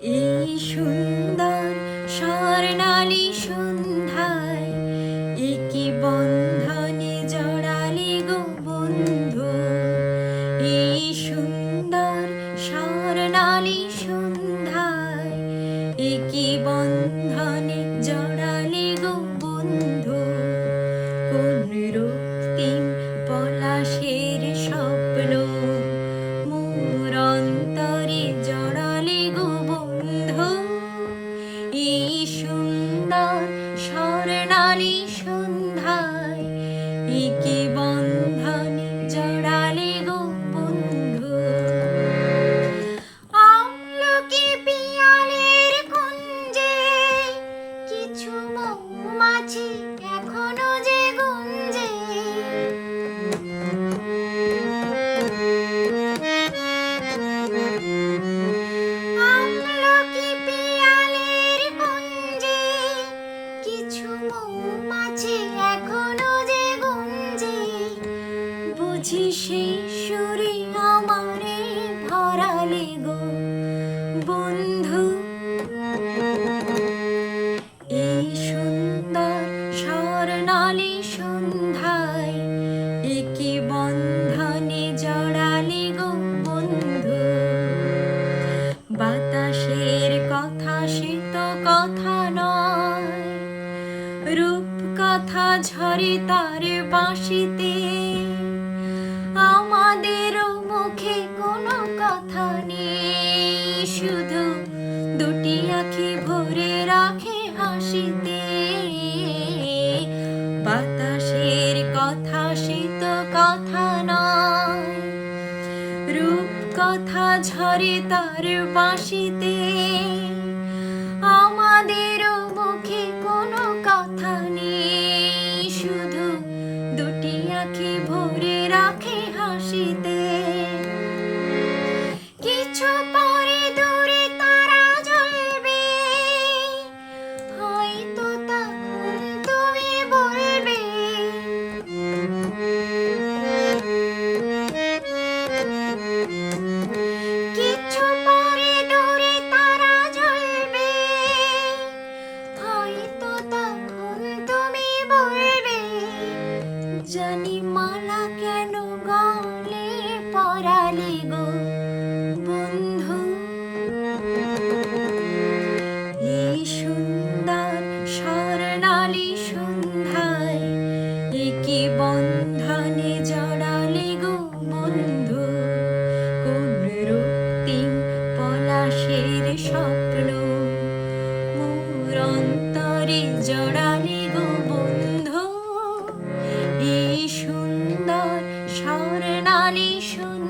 এই সুন্দর স্বর্ণালী সন্ধ্যায় একি বন্ধনে জড়ালে গো বন্ধু। এই সুন্দর স্বর্ণালী সন্ধ্যায় একি বন্ধনে জড়ালে গো বন্ধু। কোন রক্তিম পলাশের স্বপ্ন মোর অন্তরে জড়ালে গো বন্ধু। এই সুন্দর স্বর্ণালী সন্ধ্যায় একি বন্ধনে জড়ালে গো বন্ধু। আমলকি পিয়ালের কুঞ্জে কিছু মৌমাছি এখনো যে গুঞ্জে। আমলকি পিয়ালের কুঞ্জে কিছু মৌমাছি এখনো যে গুঞ্জে। বুঝি সেই সুরে আমারে ভরালে গো বন্ধু। এই সুন্দর স্বর্ণালী সন্ধ্যায় একি বন্ধনে জড়ালে গো বন্ধু। বাতাসের কথা সে তো কথা নয়, রূপ কথা ঝরে তার বাঁশিতে। আমাদের মুখে কোনো কথা নেই, শুধু দুটি আঁখি ভরে রাখে হাসিতে। বাতাসের কথা সে তো কথা নয়, রূপ কথা ঝরে তার বাঁশিতে। আমাদের মুখে কোনো কথা নেই, শুধু দুটি আঁখি ভরে রাখে হাসিতে। কিছু পরে দূরে তারা জ্বলবে, হয়তো তখন তুমি বলবে। কিছু পরে দূরে তারা জ্বলবে, হয়তো তখন তুমি বলবে। জানি মালা কেন গলে পরালে গো বন্ধু। এই সুন্দর স্বর্ণালী সন্ধ্যায় একি বন্ধনে জড়ালে গো বন্ধু। কোন রক্তিম পলাশের স্বপ্ন মোর অন্তরে জড়ালে গো বন্ধু। এই সুন্দর স্বর্ণালী সন্ধ্যায়